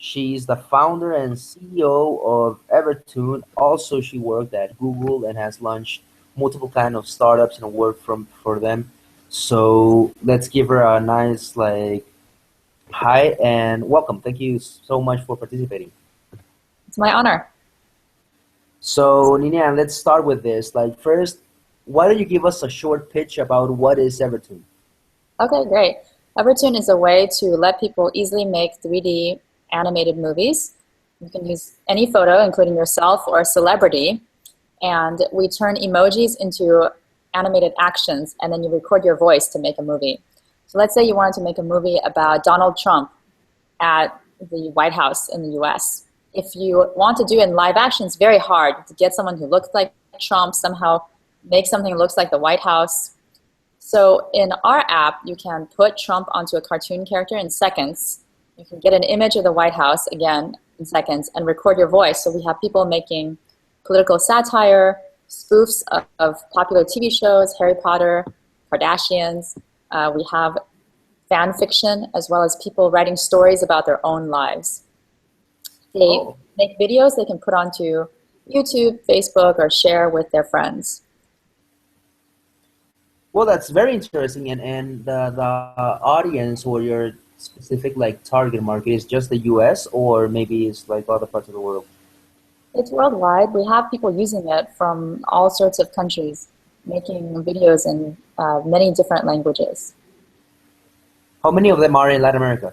She's the founder and CEO of Evertoon. Also, she worked at Google and has launched multiple kind of startups and worked for them. So let's give her a nice like hi and welcome. Thank you so much for participating. It's my honor. So Niniane, let's start with this. Like first, why don't you give us a short pitch about what is Evertoon? Okay, great. Evertoon is a way to let people easily make 3D animated movies. You can use any photo, including yourself or a celebrity, and we turn emojis into animated actions, and then you record your voice to make a movie. So let's say you wanted to make a movie about Donald Trump at the White House in the US. If you want to do it in live action, it's very hard to get someone who looks like Trump, somehow make something that looks like the White House. So in our app, you can put Trump onto a cartoon character in seconds. You can get an image of the White House, again, in seconds, and record your voice. So we have people making political satire, spoofs of popular TV shows, Harry Potter, Kardashians. We have fan fiction, as well as people writing stories about their own lives. They make videos they can put onto YouTube, Facebook, or share with their friends. Well, that's very interesting, and the audience or your specific like target market is just the U.S. or maybe it's like other parts of the world. It's worldwide. We have people using it from all sorts of countries, making videos in many different languages. How many of them are in Latin America?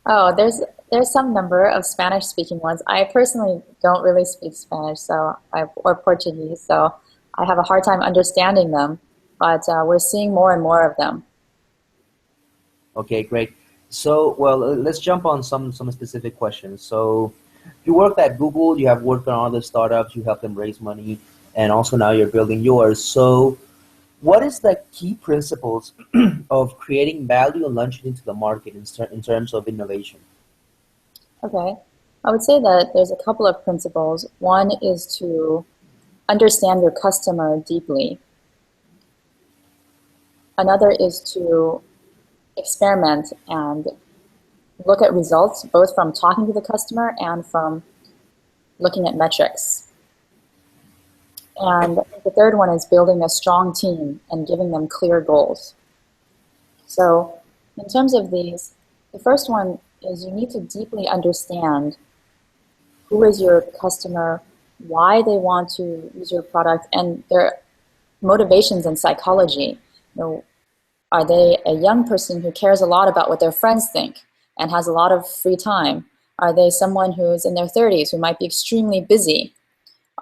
Oh, there's some number of Spanish-speaking ones. I personally don't really speak Spanish, or Portuguese, so I have a hard time understanding them. But we're seeing more and more of them. Okay, great. So, well, let's jump on some specific questions. So, you worked at Google, you have worked on other startups, you help them raise money, and also now you're building yours. So, what is the key principles of creating value and launching into the market in terms of innovation? Okay. I would say that there's a couple of principles. One is to understand your customer deeply. Another is to experiment and look at results, both from talking to the customer and from looking at metrics. And the third one is building a strong team and giving them clear goals. So in terms of these, the first one is you need to deeply understand who is your customer, why they want to use your product, and their motivations and psychology. You know, are they a young person who cares a lot about what their friends think and has a lot of free time? Are they someone who's in their 30s who might be extremely busy?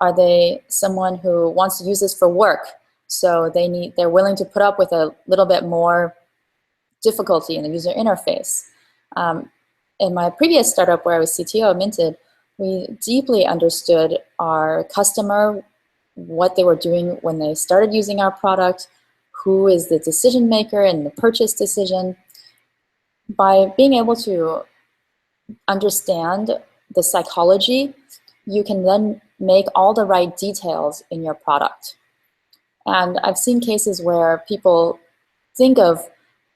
Are they someone who wants to use this for work, so they're willing to put up with a little bit more difficulty in the user interface? In my previous startup where I was CTO, Minted, we deeply understood our customer, what they were doing when they started using our product, who is the decision maker in the purchase decision. By being able to understand the psychology, you can then make all the right details in your product. And I've seen cases where people think of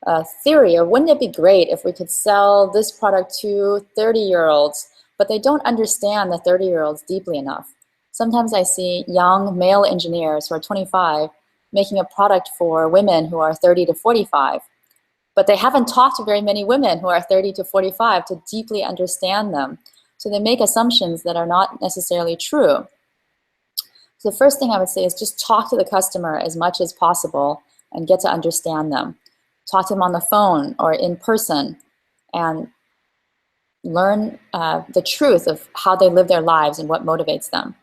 a theory of wouldn't it be great if we could sell this product to 30-year-olds, but they don't understand the 30-year-olds deeply enough. Sometimes I see young male engineers who are 25 making a product for women who are 30 to 45, but they haven't talked to very many women who are 30 to 45 to deeply understand them. So they make assumptions that are not necessarily true. So the first thing I would say is just talk to the customer as much as possible and get to understand them. Talk to them on the phone or in person and learn the truth of how they live their lives and what motivates them.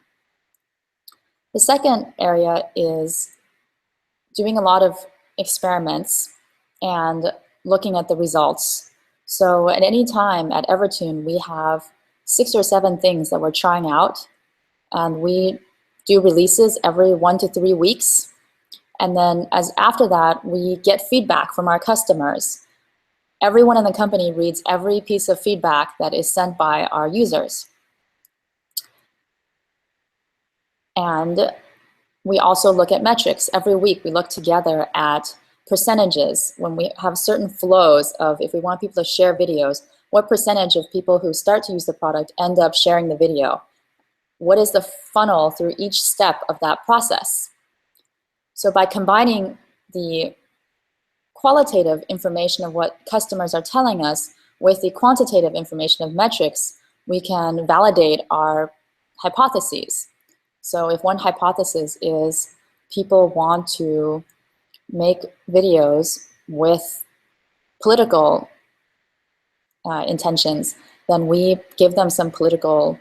The second area is doing a lot of experiments and looking at the results. So at any time at Evertoon, we have 6 or 7 things that we're trying out, and we do releases every 1 to 3 weeks. And then after that, we get feedback from our customers. Everyone in the company reads every piece of feedback that is sent by our users. And we also look at metrics. Every week we look together at percentages when we have certain flows of if we want people to share videos, what percentage of people who start to use the product end up sharing the video? What is the funnel through each step of that process? So by combining the qualitative information of what customers are telling us with the quantitative information of metrics, we can validate our hypotheses. So if one hypothesis is people want to make videos with political intentions, then we give them some political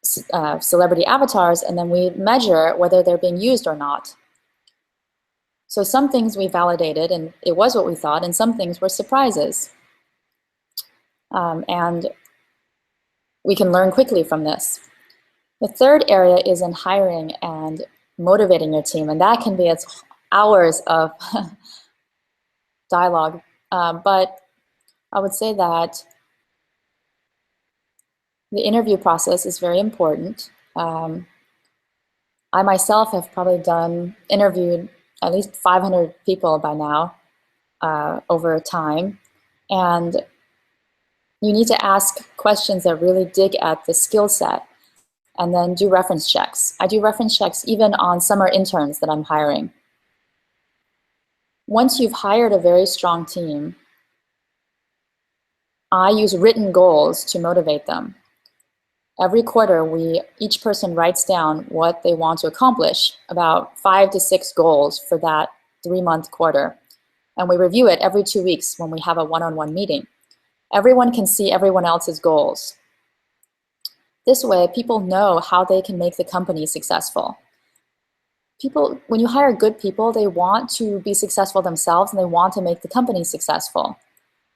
celebrity avatars, and then we measure whether they're being used or not. So some things we validated, and it was what we thought, and some things were surprises. And we can learn quickly from this. The third area is in hiring and motivating your team, and that can be its hours of dialogue. But I would say that the interview process is very important. I myself have probably interviewed at least 500 people by now over time. And you need to ask questions that really dig at the skill set and then do reference checks. I do reference checks even on summer interns that I'm hiring. Once you've hired a very strong team, I use written goals to motivate them. Every quarter, each person writes down what they want to accomplish, about 5 to 6 goals for that 3-month quarter. And we review it every 2 weeks when we have a one-on-one meeting. Everyone can see everyone else's goals. This way, people know how they can make the company successful. When you hire good people, they want to be successful themselves and they want to make the company successful.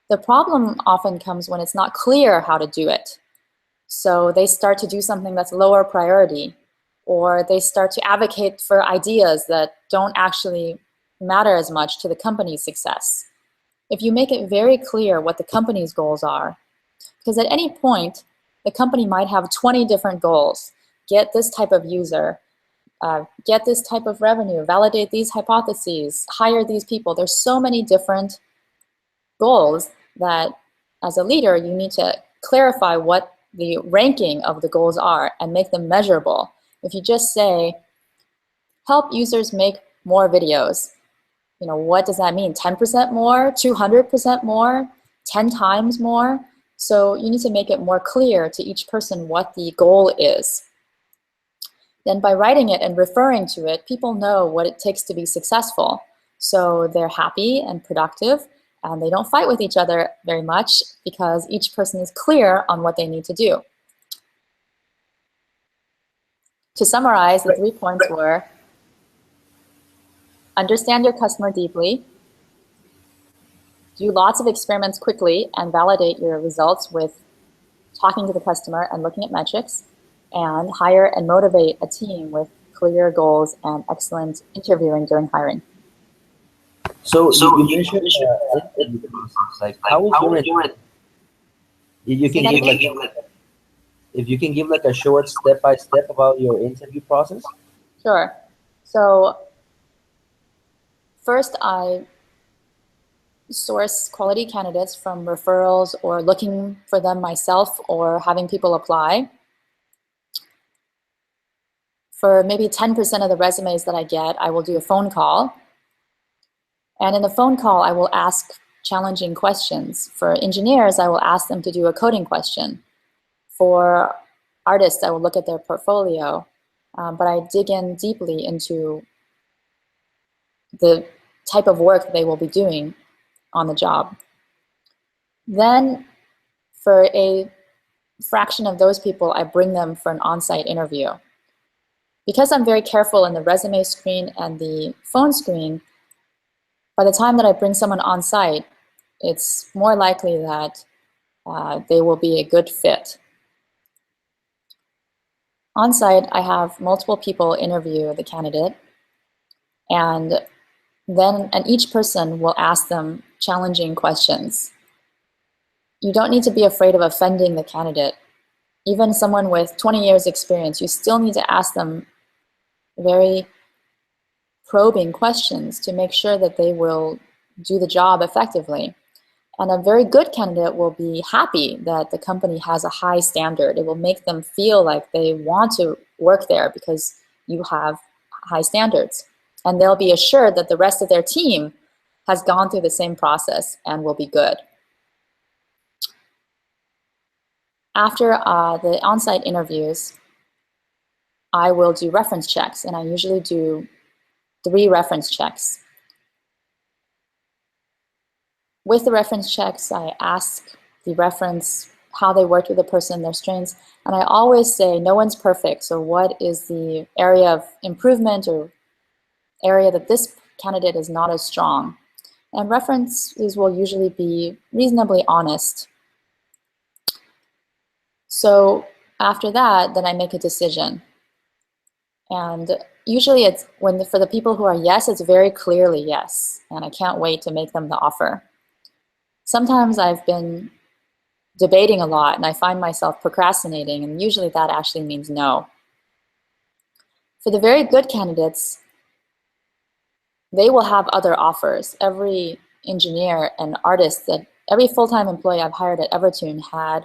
The problem often comes when it's not clear how to do it. So they start to do something that's lower priority, or they start to advocate for ideas that don't actually matter as much to the company's success. If you make it very clear what the company's goals are, because at any point, the company might have 20 different goals. Get this type of user, get this type of revenue, validate these hypotheses, hire these people. There's so many different goals that as a leader, you need to clarify what the ranking of the goals are and make them measurable. If you just say, help users make more videos, what does that mean? 10% more, 200% more, 10 times more? So you need to make it more clear to each person what the goal is. Then by writing it and referring to it, people know what it takes to be successful. So they're happy and productive, and they don't fight with each other very much because each person is clear on what they need to do. To summarize, the 3 points were: understand your customer deeply, do lots of experiments quickly and validate your results with talking to the customer and looking at metrics, and hire and motivate a team with clear goals and excellent interviewing during hiring. So you mentioned interview process. Like, how was your you can give like if you can give like a short step-by-step about your interview process? Sure. So first, I source quality candidates from referrals or looking for them myself or having people apply. For maybe 10% of the resumes that I get, I will do a phone call. And in the phone call, I will ask challenging questions. For engineers, I will ask them to do a coding question. For artists, I will look at their portfolio. But I dig in deeply into the type of work they will be doing on the job. Then for a fraction of those people, I bring them for an on-site interview. Because I'm very careful in the resume screen and the phone screen, by the time that I bring someone on-site, it's more likely that they will be a good fit. On-site, I have multiple people interview the candidate, and each person will ask them challenging questions. You don't need to be afraid of offending the candidate. Even someone with 20 years experience, you still need to ask them very probing questions to make sure that they will do the job effectively. And a very good candidate will be happy that the company has a high standard. It will make them feel like they want to work there because you have high standards. And they'll be assured that the rest of their team has gone through the same process and will be good. After the on-site interviews, I will do reference checks, and I usually do 3 reference checks. With the reference checks, I ask the reference how they worked with the person, their strengths, and I always say no one's perfect, so what is the area of improvement or area that this candidate is not as strong? And references will usually be reasonably honest. So after that, then I make a decision. And usually it's for the people who are yes, it's very clearly yes, and I can't wait to make them the offer. Sometimes I've been debating a lot and I find myself procrastinating, and usually that actually means no. For the very good candidates, they will have other offers. Every engineer and artist, every full-time employee I've hired at Evertoon had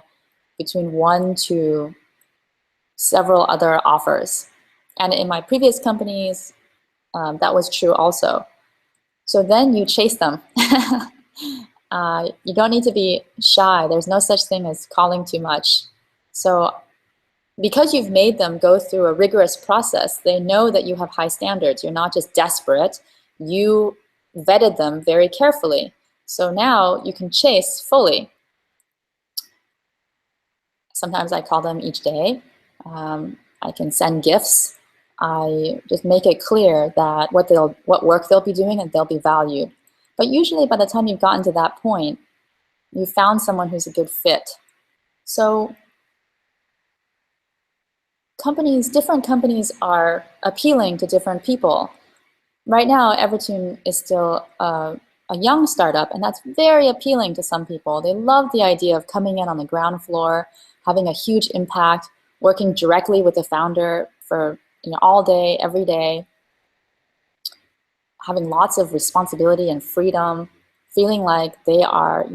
between 1 to several other offers. And in my previous companies, that was true also. So then you chase them. You don't need to be shy. There's no such thing as calling too much. So because you've made them go through a rigorous process, they know that you have high standards. You're not just desperate. You vetted them very carefully. So now you can chase fully. Sometimes I call them each day. I can send gifts. I just make it clear that what work they'll be doing and they'll be valued. But usually by the time you've gotten to that point, you've found someone who's a good fit. So different companies are appealing to different people. Right now, Evertoon is still a young startup, and that's very appealing to some people. They love the idea of coming in on the ground floor, having a huge impact, working directly with the founder for all day, every day, having lots of responsibility and freedom, feeling like they are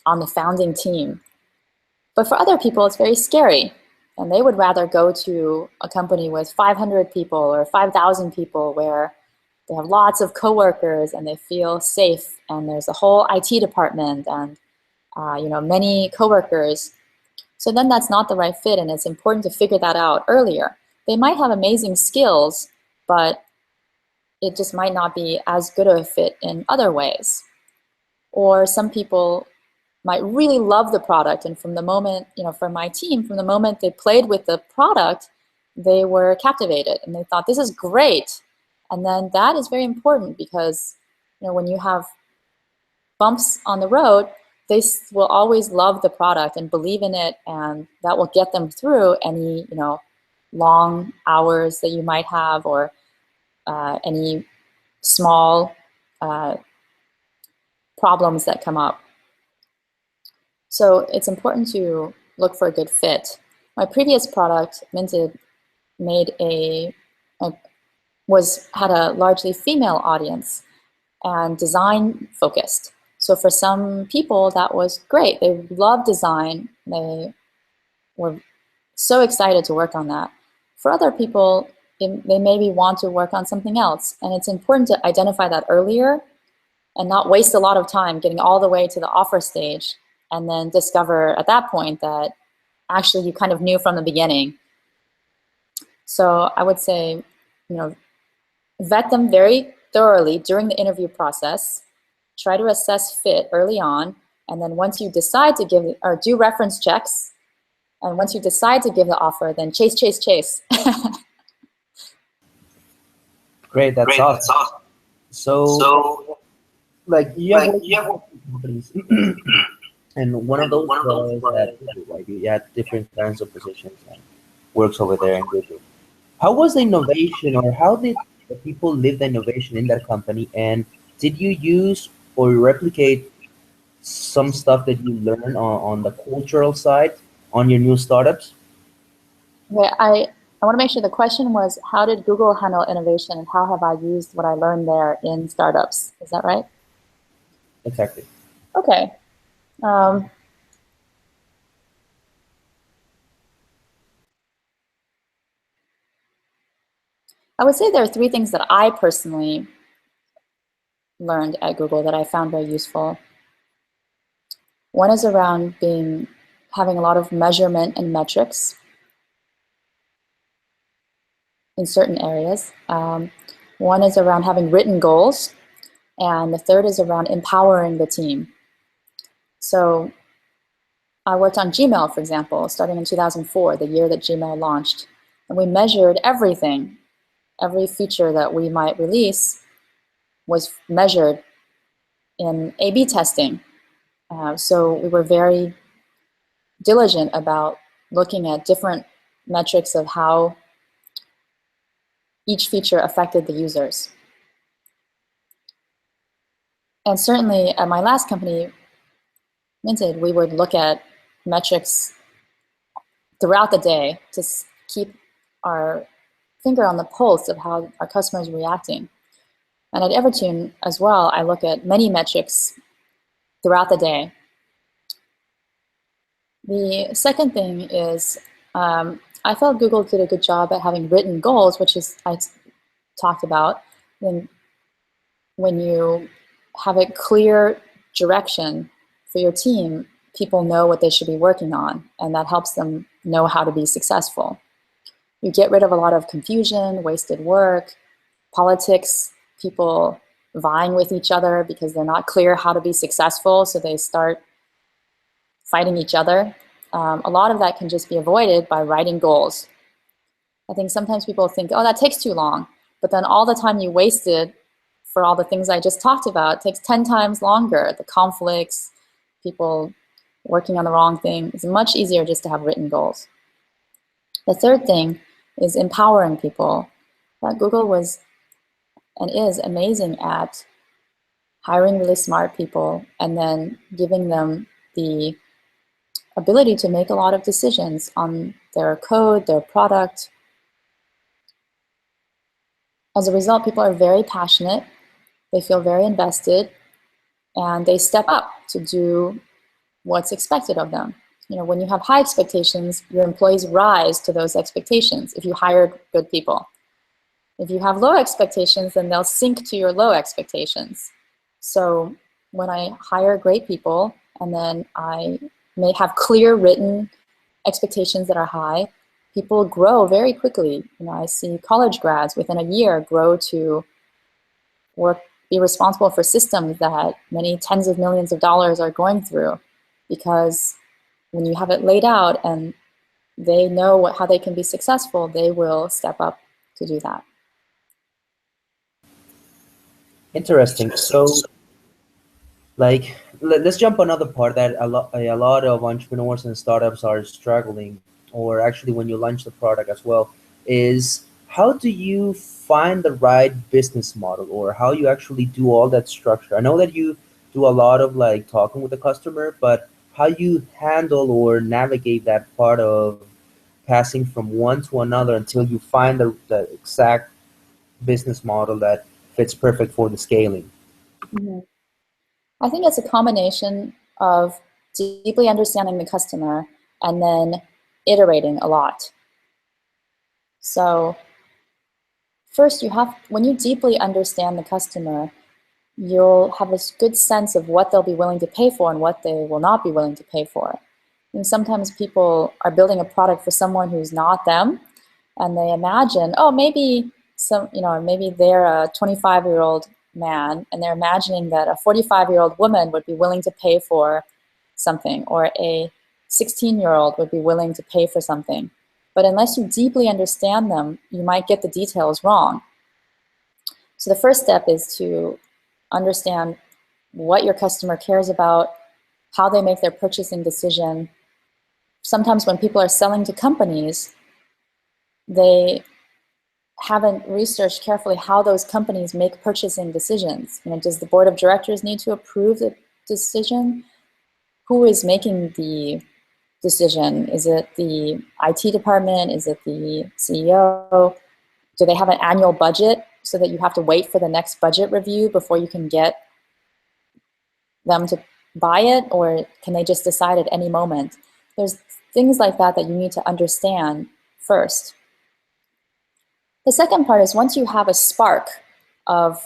on the founding team. But for other people, it's very scary. And they would rather go to a company with 500 people or 5,000 people where they have lots of coworkers and they feel safe, and there's a whole IT department and many coworkers. So then that's not the right fit, and it's important to figure that out earlier. They might have amazing skills, but it just might not be as good of a fit in other ways. Or some people might really love the product, and from the moment, for my team, from the moment they played with the product, they were captivated and they thought, this is great. And then that is very important because when you have bumps on the road, they will always love the product and believe in it, and that will get them through any long hours that you might have, or any small problems that come up. So it's important to look for a good fit. My previous product, Minted, had a largely female audience and design focused. So for some people, that was great. They loved design. They were so excited to work on that. For other people, they maybe want to work on something else. And it's important to identify that earlier and not waste a lot of time getting all the way to the offer stage and then discover at that point that actually you kind of knew from the beginning. So I would say, vet them very thoroughly during the interview process. Try to assess fit early on, and then once you decide to give, or do reference checks, and once you decide to give the offer, then chase, chase, chase. Great, that's awesome. So, like, you have worked in companies, and one of those was at Google, right? You had different kinds of positions and works over there in Google. How was the innovation, or how did the people live the innovation in that company? And did you use or replicate some stuff that you learned on the cultural side on your new startups? Okay, I want to make sure the question was, how did Google handle innovation, and how have I used what I learned there in startups? Is that right? Exactly. Okay. Um, I would say there are three things that I personally learned at Google that I found very useful. One is around having a lot of measurement and metrics in certain areas. One is around having written goals, and the third is around empowering the team. So I worked on Gmail, for example, starting in 2004, the year that Gmail launched. And we measured everything. Every feature that we might release was measured in A/B testing. So we were very diligent about looking at different metrics of how each feature affected the users. And certainly at my last company, Minted, we would look at metrics throughout the day to keep our finger on the pulse of how our customers are reacting. And at Evertoon as well, I look at many metrics throughout the day. The second thing is I felt Google did a good job at having written goals, which is I talked about. When you have a clear direction for your team, people know what they should be working on, and that helps them know how to be successful. You get rid of a lot of confusion, wasted work, politics, people vying with each other because they're not clear how to be successful, so they start fighting each other. A lot of that can just be avoided by writing goals. I think sometimes people think, oh, that takes too long, but then all the time you wasted for all the things I just talked about takes 10 times longer. The conflicts, people working on the wrong thing. It's much easier just to have written goals. The third thing is empowering people. Google was and is amazing at hiring really smart people and then giving them the ability to make a lot of decisions on their code, their product. As a result, people are very passionate, they feel very invested, and they step up to do what's expected of them. You know, when you have high expectations, your employees rise to those expectations if you hire good people. If you have low expectations, then they'll sink to your low expectations. So when I hire great people and then I may have clear written expectations that are high, people grow very quickly. You know, I see college grads within a year grow to be responsible for systems that many tens of millions of dollars are going through, because when you have it laid out and they know how they can be successful, they will step up to do that. Interesting. So, like, let's jump another part that a lot of entrepreneurs and startups are struggling, or actually when you launch the product as well, is how do you find the right business model, or how you actually do all that structure? I know that you do a lot of like talking with the customer, but how you handle or navigate that part of passing from one to another until you find the exact business model that fits perfect for the scaling. Mhm. I think it's a combination of deeply understanding the customer and then iterating a lot. So first, when you deeply understand the customer, you'll have a good sense of what they'll be willing to pay for and what they will not be willing to pay for. And sometimes people are building a product for someone who's not them, and they imagine, oh, maybe maybe they're a 25-year-old man, and they're imagining that a 45-year-old woman would be willing to pay for something, or a 16-year-old would be willing to pay for something. But unless you deeply understand them, you might get the details wrong. So the first step is to understand what your customer cares about, how they make their purchasing decision. Sometimes when people are selling to companies, they haven't researched carefully how those companies make purchasing decisions. You know, does the board of directors need to approve the decision? Who is making the decision? Is it the IT department? Is it the CEO? Do they have an annual budget so that you have to wait for the next budget review before you can get them to buy it, or can they just decide at any moment? There's things like that that you need to understand first. The second part is once you have a spark of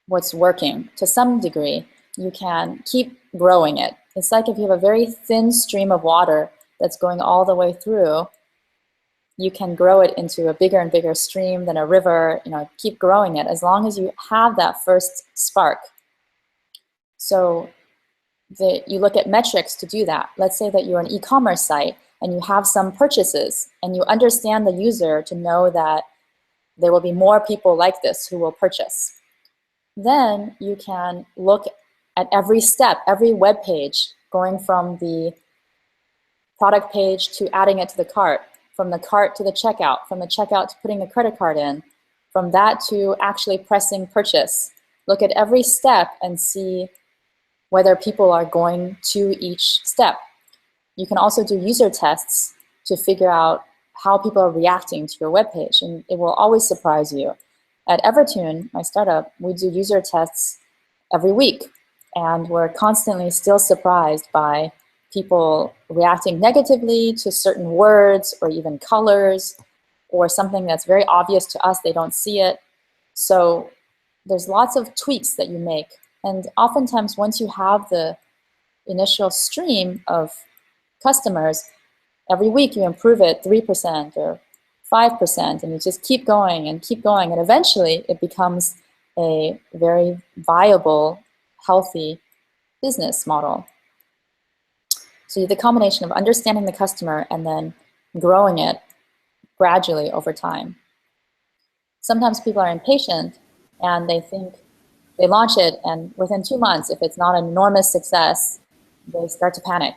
what's working to some degree, you can keep growing it. It's like if you have a very thin stream of water that's going all the way through, you can grow it into a bigger and bigger stream, then a river, keep growing it as long as you have that first spark. So you look at metrics to do that. Let's say that you're an e-commerce site and you have some purchases and you understand the user to know that there will be more people like this who will purchase. Then you can look at every step, every web page, going from the product page to adding it to the cart, from the cart to the checkout, from the checkout to putting the credit card in, from that to actually pressing purchase. Look at every step and see whether people are going to each step. You can also do user tests to figure out how people are reacting to your web page, and it will always surprise you. At Evertoon, my startup, we do user tests every week, and we're constantly still surprised by people reacting negatively to certain words or even colors or something that's very obvious to us, they don't see it. So there's lots of tweaks that you make. And oftentimes, once you have the initial stream of customers, every week you improve it 3% or 5%, and you just keep going, and eventually it becomes a very viable, healthy business model. So the combination of understanding the customer and then growing it gradually over time. Sometimes people are impatient and they think they launch it, and within 2 months, if it's not an enormous success, they start to panic.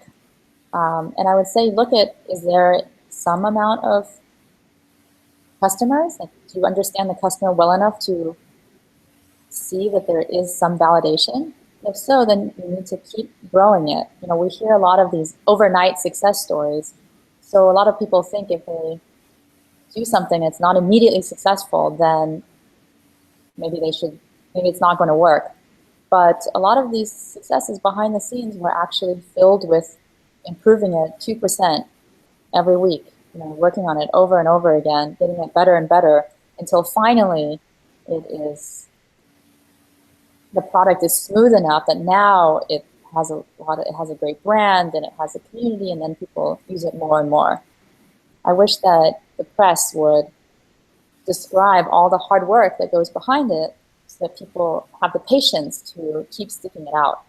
And I would say, look at, is there some amount of customers? Like, do you understand the customer well enough to see that there is some validation? If so, then you need to keep growing it. We hear a lot of these overnight success stories. So a lot of people think if they do something that's not immediately successful, then maybe it's not going to work. But a lot of these successes behind the scenes were actually filled with improving it 2% every week, working on it over and over again, getting it better and better until finally the product is smooth enough that now it has a great brand and it has a community, and then people use it more and more. I wish that the press would describe all the hard work that goes behind it so that people have the patience to keep sticking it out.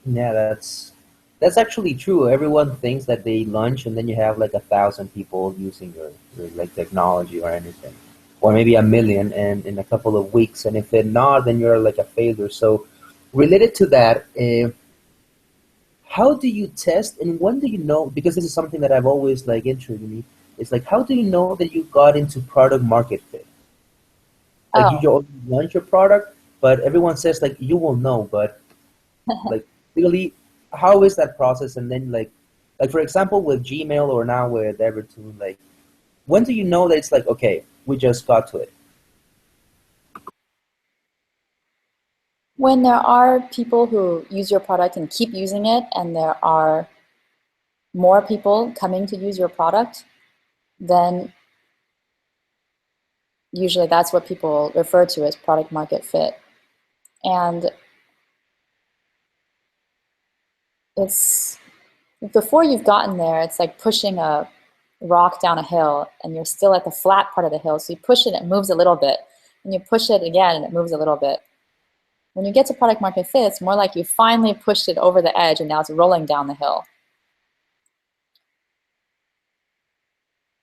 Yeah, that's actually true. Everyone thinks that they launch and then you have like 1,000 people using your like technology or anything, or maybe 1,000,000 and in a couple of weeks. And if they're not, then you're like a failure. So related to that, how do you test and when do you know? Because this is something that I've always like intrigued me. It's like, how do you know that you got into product market fit? Like you Oh, already launch your product, but everyone says like you will know, but like really, how is that process? And then like for example with Gmail or now with Evertoon, like when do you know that it's like, okay, we just got to it? when there are people who use your product and keep using it, and there are more people coming to use your product, then usually that's what people refer to as product market fit. And it's before you've gotten there, it's like pushing a rock down a hill and you're still at the flat part of the hill. So you push it, it moves a little bit. And you push it again and it moves a little bit. When you get to product market fit, it's more like you finally pushed it over the edge and now it's rolling down the hill.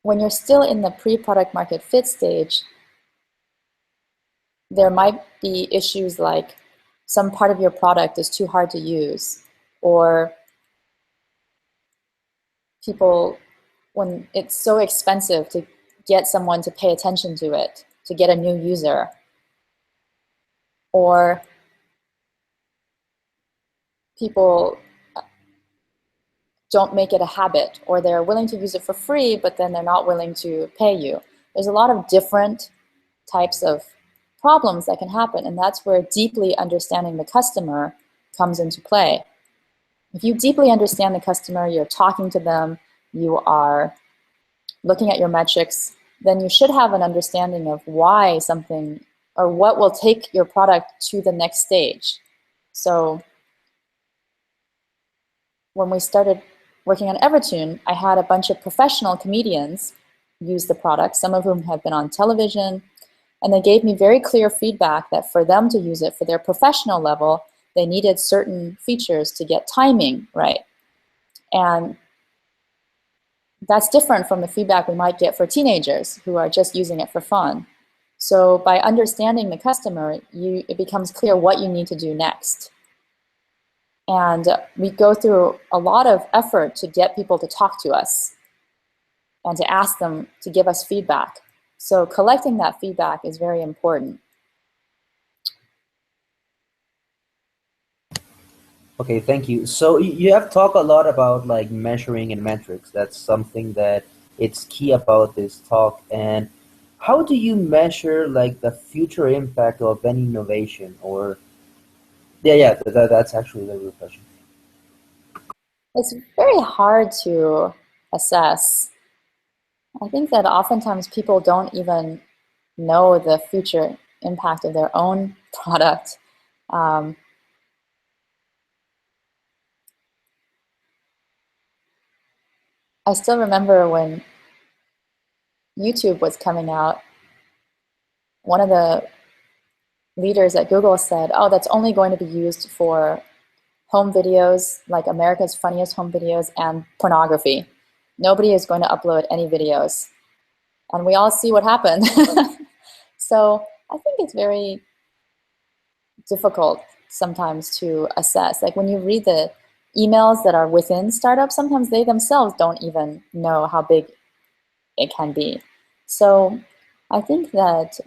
When you're still in the pre-product market fit stage, there might be issues like some part of your product is too hard to use, or people, when it's so expensive to get someone to pay attention to it, to get a new user, or people don't make it a habit, or they're willing to use it for free, but then they're not willing to pay you. There's a lot of different types of problems that can happen, and that's where deeply understanding the customer comes into play. If you deeply understand the customer, you're talking to them, you are looking at your metrics, then you should have an understanding of why something or what will take your product to the next stage. So when we started working on Evertoon, I had a bunch of professional comedians use the product, some of whom have been on television, and they gave me very clear feedback that for them to use it for their professional level, they needed certain features to get timing right. And that's different from the feedback we might get for teenagers who are just using it for fun. So by understanding the customer, it becomes clear what you need to do next. And we go through a lot of effort to get people to talk to us and to ask them to give us feedback. So collecting that feedback is very important. Okay, thank you. So you have talked a lot about like measuring and metrics. That's something that it's key about this talk. And how do you measure like the future impact of any innovation? Or yeah, that's actually the real question. It's very hard to assess. I think that oftentimes people don't even know the future impact of their own product. Um, I still remember when YouTube was coming out, one of the leaders at Google said, oh, that's only going to be used for home videos, like America's Funniest Home Videos, and pornography. Nobody is going to upload any videos. And we all see what happened. So I think it's very difficult sometimes to assess. Like when you read the emails that are within startups, sometimes they themselves don't even know how big it can be. So I think that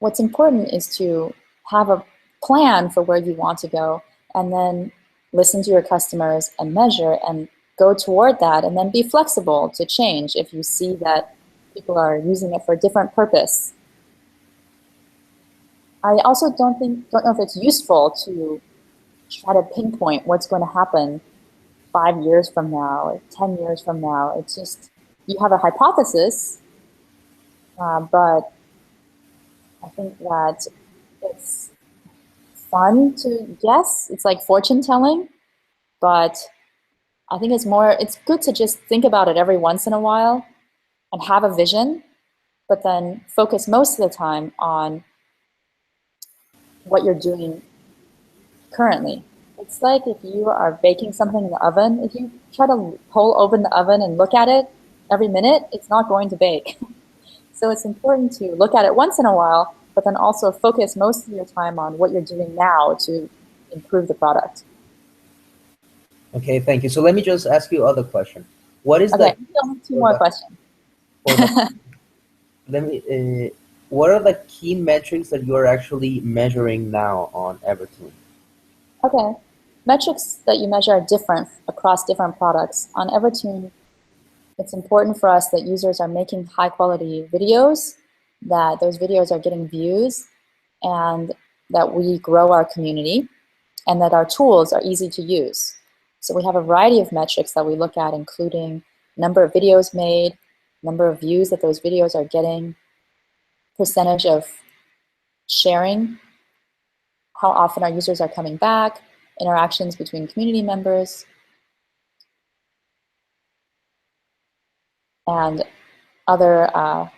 what's important is to have a plan for where you want to go and then listen to your customers and measure and go toward that, and then be flexible to change if you see that people are using it for a different purpose. I also don't know if it's useful to try to pinpoint what's going to happen 5 years from now or 10 years from now. It's just, you have a hypothesis, but I think that it's fun to guess. It's like fortune telling, but I think it's good to just think about it every once in a while and have a vision, but then focus most of the time on what you're doing currently. It's like if you are baking something in the oven, if you try to pull open the oven and look at it every minute, it's not going to bake. So it's important to look at it once in a while, but then also focus most of your time on what you're doing now to improve the product. Okay, thank you. So let me just ask you other question. What is Okay, the only two more questions. for the let me what are the key metrics that you're actually measuring now on Evertoon? Okay, metrics that you measure are different across different products. On Evertoon, it's important for us that users are making high quality videos, that those videos are getting views, and that we grow our community, and that our tools are easy to use. So we have a variety of metrics that we look at, including number of videos made, number of views that those videos are getting, percentage of sharing, how often our users are coming back, interactions between community members, and other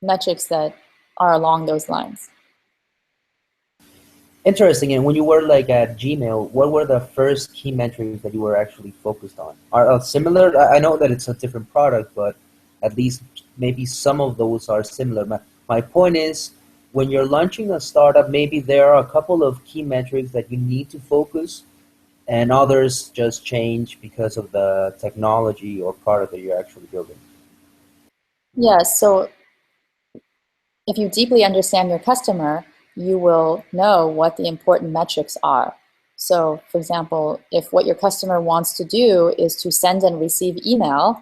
metrics that are along those lines. Interesting. And when you were like at Gmail, what were the first key metrics that you were actually focused on? Are similar? I know that it's a different product, but at least maybe some of those are similar. My point is, when you're launching a startup, maybe there are a couple of key metrics that you need to focus, and others just change because of the technology or product that you're actually building. Yes, so if you deeply understand your customer, you will know what the important metrics are. So for example, if what your customer wants to do is to send and receive email,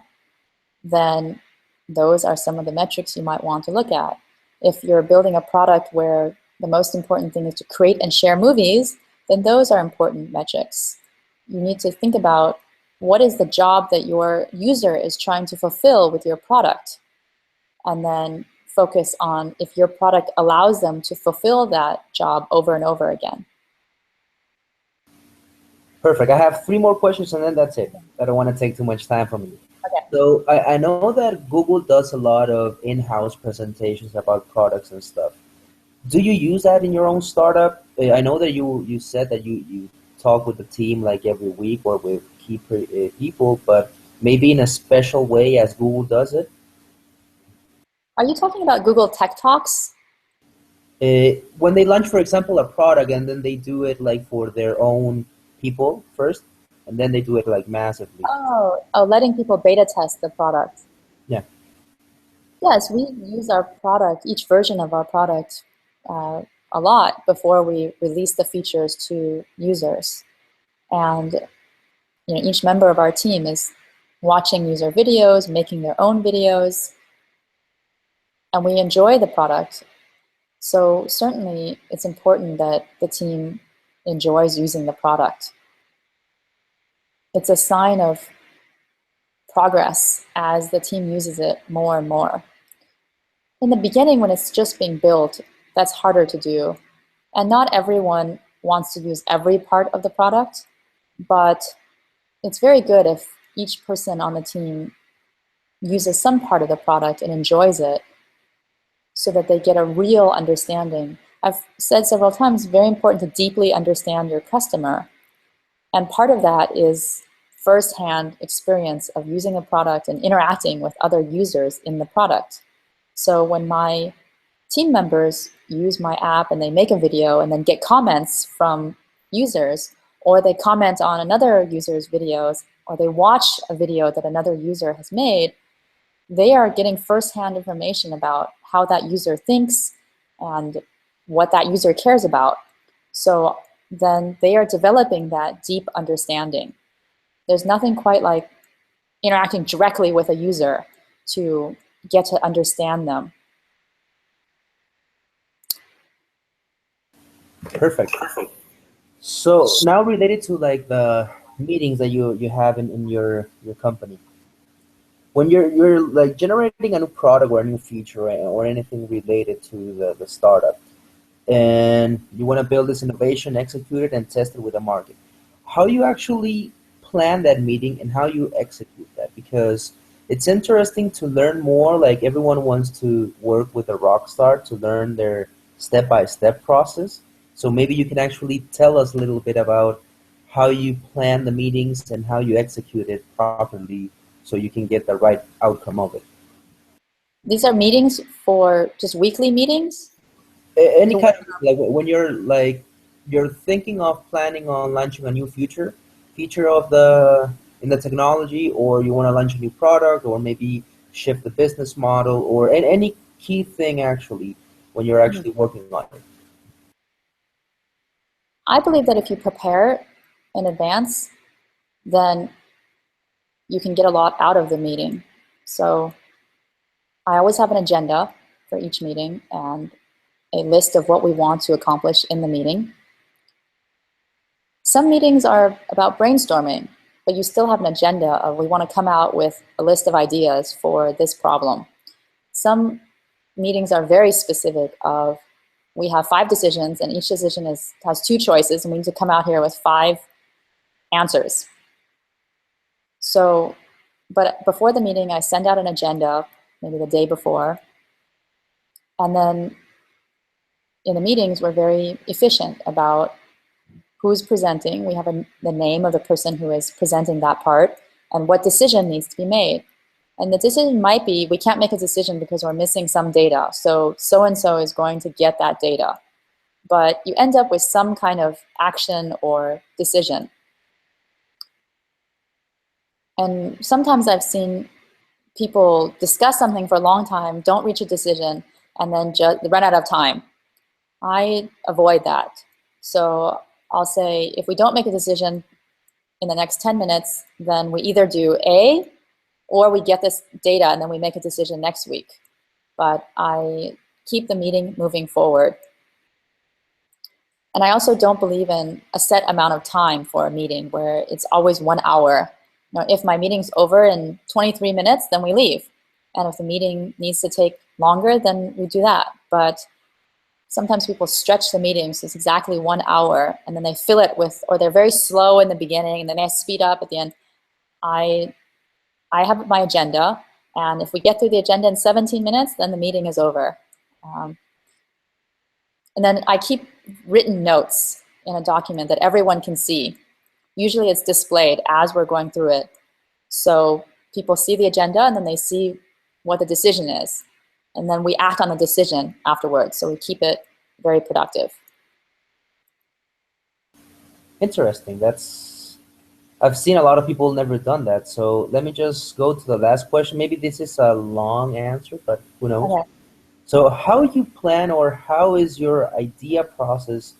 then those are some of the metrics you might want to look at. If you're building a product where the most important thing is to create and share movies, then those are important metrics. You need to think about what is the job that your user is trying to fulfill with your product, and then focus on if your product allows them to fulfill that job over and over again. Perfect. I have three more questions and then that's it. I don't want to take too much time from you. Okay. So I know that Google does a lot of in-house presentations about products and stuff. Do you use that in your own startup? I know that you said that you talk with the team like every week or with key people, but maybe in a special way as Google does it. Are you talking about Google Tech Talks? When they launch, for example, a product and then they do it like for their own people first, and then they do it like massively. Oh, letting people beta test the product. Yeah. Yes, we use our product, each version of our product, a lot before we release the features to users. And each member of our team is watching user videos, making their own videos, and we enjoy the product. So certainly it's important that the team enjoys using the product. It's a sign of progress as the team uses it more and more. In the beginning, when it's just being built, that's harder to do. And not everyone wants to use every part of the product, but it's very good if each person on the team uses some part of the product and enjoys it so that they get a real understanding. I've said several times, it's very important to deeply understand your customer. And part of that is firsthand experience of using a product and interacting with other users in the product. So when my team members use my app and they make a video and then get comments from users, or they comment on another user's videos, or they watch a video that another user has made, they are getting firsthand information about how that user thinks and what that user cares about. So then they are developing that deep understanding. There's nothing quite like interacting directly with a user to get to understand them. Perfect. So now related to like the meetings that you have in your company. When you're like generating a new product or a new feature or anything related to the startup, and you want to build this innovation, execute it, and test it with the market. How you actually plan that meeting and how you execute that? Because it's interesting to learn more. Like everyone wants to work with a rock star to learn their step-by-step process. So maybe you can actually tell us a little bit about how you plan the meetings and how you execute it properly so you can get the right outcome of it. These are meetings for just weekly meetings? Any To kind of like when you're like you're thinking of planning on launching a new feature of the in the technology, or you want to launch a new product, or maybe shift the business model, or any key thing actually when you're actually working on it. I believe that if you prepare in advance, then you can get a lot out of the meeting. So I always have an agenda for each meeting and a list of what we want to accomplish in the meeting. Some meetings are about brainstorming, but you still have an agenda of we want to come out with a list of ideas for this problem. Some meetings are very specific of we have 5 decisions and each decision has 2 choices and we need to come out here with 5 answers. So, but before the meeting, I send out an agenda, maybe the day before, and then in the meetings, we're very efficient about who's presenting. We have the name of the person who is presenting that part and what decision needs to be made. And the decision might be, we can't make a decision because we're missing some data. So so-and-so is going to get that data. But you end up with some kind of action or decision. And sometimes I've seen people discuss something for a long time, don't reach a decision, and then just run out of time. I avoid that. So I'll say, if we don't make a decision in the next 10 minutes, then we either do A, or we get this data and then we make a decision next week. But I keep the meeting moving forward. And I also don't believe in a set amount of time for a meeting where it's always 1 hour. If my meeting's over in 23 minutes, then we leave. And if the meeting needs to take longer, then we do that. But sometimes people stretch the meetings, so it's exactly 1 hour, and then they fill it with, or they're very slow in the beginning, and then they speed up at the end. I have my agenda, and if we get through the agenda in 17 minutes, then the meeting is over. And then I keep written notes in a document that everyone can see. Usually it's displayed as we're going through it. So people see the agenda and then they see what the decision is. And then we act on the decision afterwards. So we keep it very productive. Interesting. That's I've seen a lot of people never done that. So let me just go to the last question. Maybe this is a long answer, but who knows? Okay. So how you plan or how is your idea process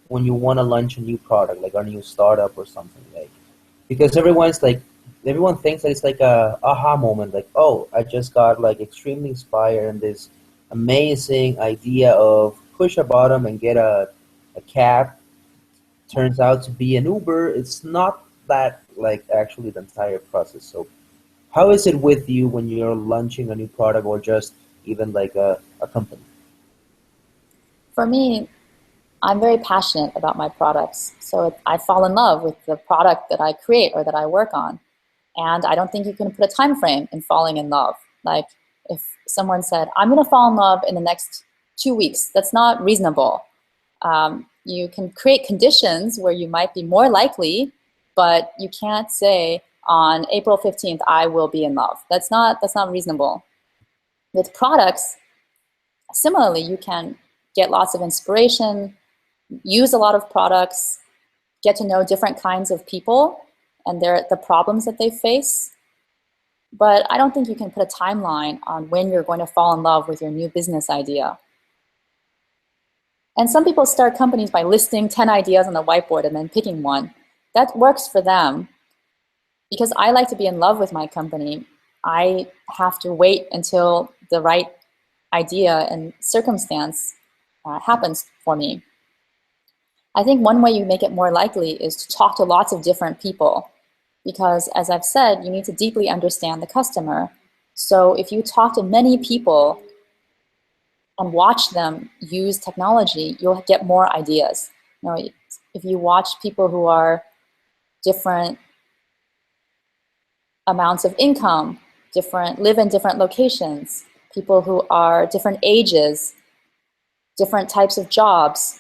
when you want to launch a new product, like a new startup or something like? Because everyone thinks that it's like a aha moment, like, oh, I just got like extremely inspired and this amazing idea of push a button and get a cab turns out to be an Uber. It's not that like actually the entire process. So how is it with you when you're launching a new product or just even like a company? For me, I'm very passionate about my products. So I fall in love with the product that I create or that I work on. And I don't think you can put a time frame in falling in love. Like if someone said, I'm going to fall in love in the next 2 weeks, that's not reasonable. You can create conditions where you might be more likely, but you can't say on April 15th, I will be in love. That's not reasonable. With products, similarly, you can get lots of inspiration, use a lot of products, get to know different kinds of people and the problems that they face. But I don't think you can put a timeline on when you're going to fall in love with your new business idea. And some people start companies by listing 10 ideas on the whiteboard and then picking one. That works for them. Because I like to be in love with my company, I have to wait until the right idea and circumstance happens for me. I think one way you make it more likely is to talk to lots of different people. Because as I've said, you need to deeply understand the customer. So if you talk to many people and watch them use technology, you'll get more ideas. If you watch people who are different amounts of income, live in different locations, people who are different ages, different types of jobs,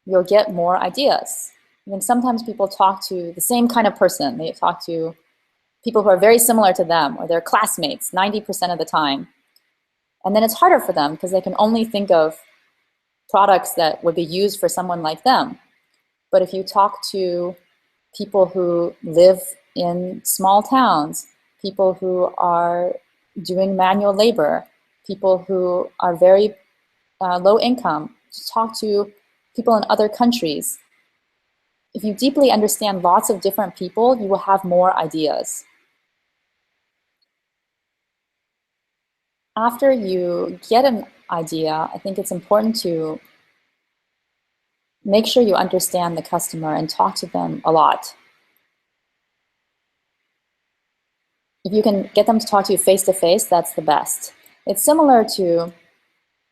you'll get more ideas. I mean, sometimes people talk to the same kind of person. They talk to people who are very similar to them or their classmates 90% of the time. And then it's harder for them because they can only think of products that would be used for someone like them. But if you talk to people who live in small towns, people who are doing manual labor, people who are very low income, talk to people in other countries. If you deeply understand lots of different people, you will have more ideas. After you get an idea, I think it's important to make sure you understand the customer and talk to them a lot. If you can get them to talk to you face to face, that's the best. It's similar to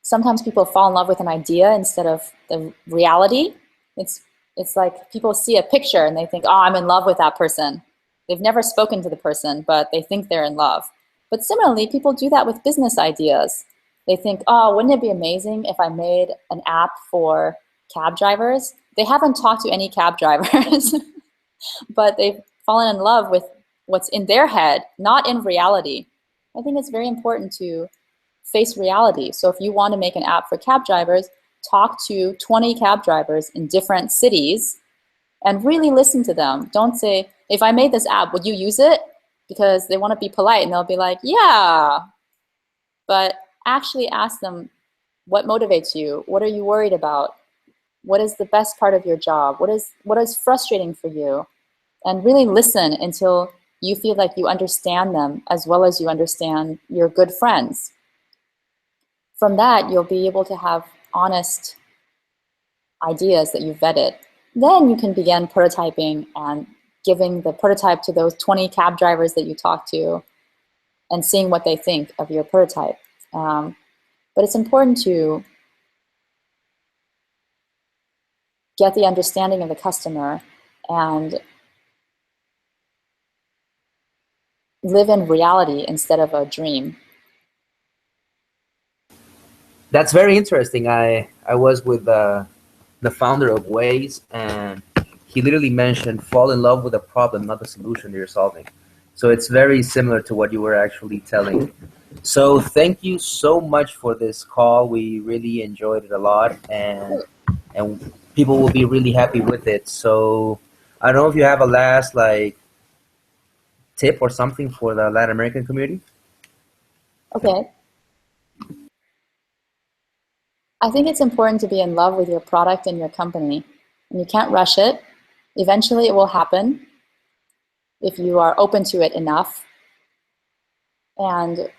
sometimes people fall in love with an idea instead of the reality. It's like people see a picture and they think, oh, I'm in love with that person. They've never spoken to the person, but they think they're in love. But similarly, people do that with business ideas. They think, oh, wouldn't it be amazing if I made an app for cab drivers? They haven't talked to any cab drivers, but they've fallen in love with what's in their head, not in reality. I think it's very important to face reality. So if you want to make an app for cab drivers, talk to 20 cab drivers in different cities and really listen to them. Don't say, if I made this app, would you use it? Because they want to be polite and they'll be like, yeah. But actually ask them, what motivates you? What are you worried about? What is the best part of your job? What is frustrating for you? And really listen until you feel like you understand them as well as you understand your good friends. From that, you'll be able to have honest ideas that you've vetted. Then you can begin prototyping and giving the prototype to those 20 cab drivers that you talk to and seeing what they think of your prototype. But it's important to get the understanding of the customer and live in reality instead of a dream. That's very interesting. I was with the founder of Waze, and he literally mentioned fall in love with a problem, not the solution you're solving. So it's very similar to what you were actually telling. So thank you so much for this call. We really enjoyed it a lot, and people will be really happy with it. So I don't know if you have a last like tip or something for the Latin American community. Okay. I think it's important to be in love with your product and your company. And you can't rush it. Eventually it will happen if you are open to it enough. And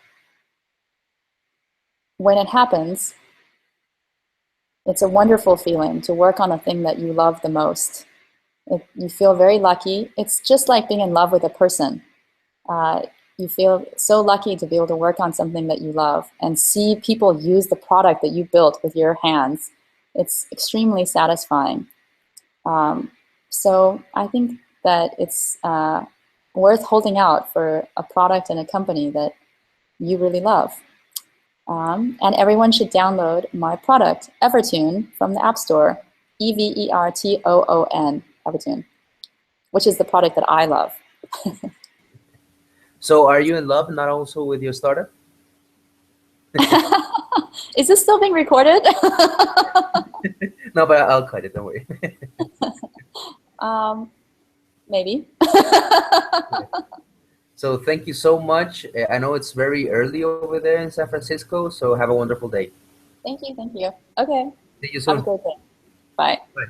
when it happens, it's a wonderful feeling to work on a thing that you love the most. You feel very lucky. It's just like being in love with a person. You feel so lucky to be able to work on something that you love and see people use the product that you built with your hands. It's extremely satisfying. So I think that it's worth holding out for a product and a company that you really love. And everyone should download my product, Evertoon, from the App Store, Evertoon, Evertoon, which is the product that I love. So are you in love not also with your startup? Is this still being recorded? No, but I'll cut it. Don't worry. Maybe. So thank you so much. I know it's very early over there in San Francisco, so have a wonderful day. Thank you, thank you. Okay, See you have a soon. great day. Bye. Bye.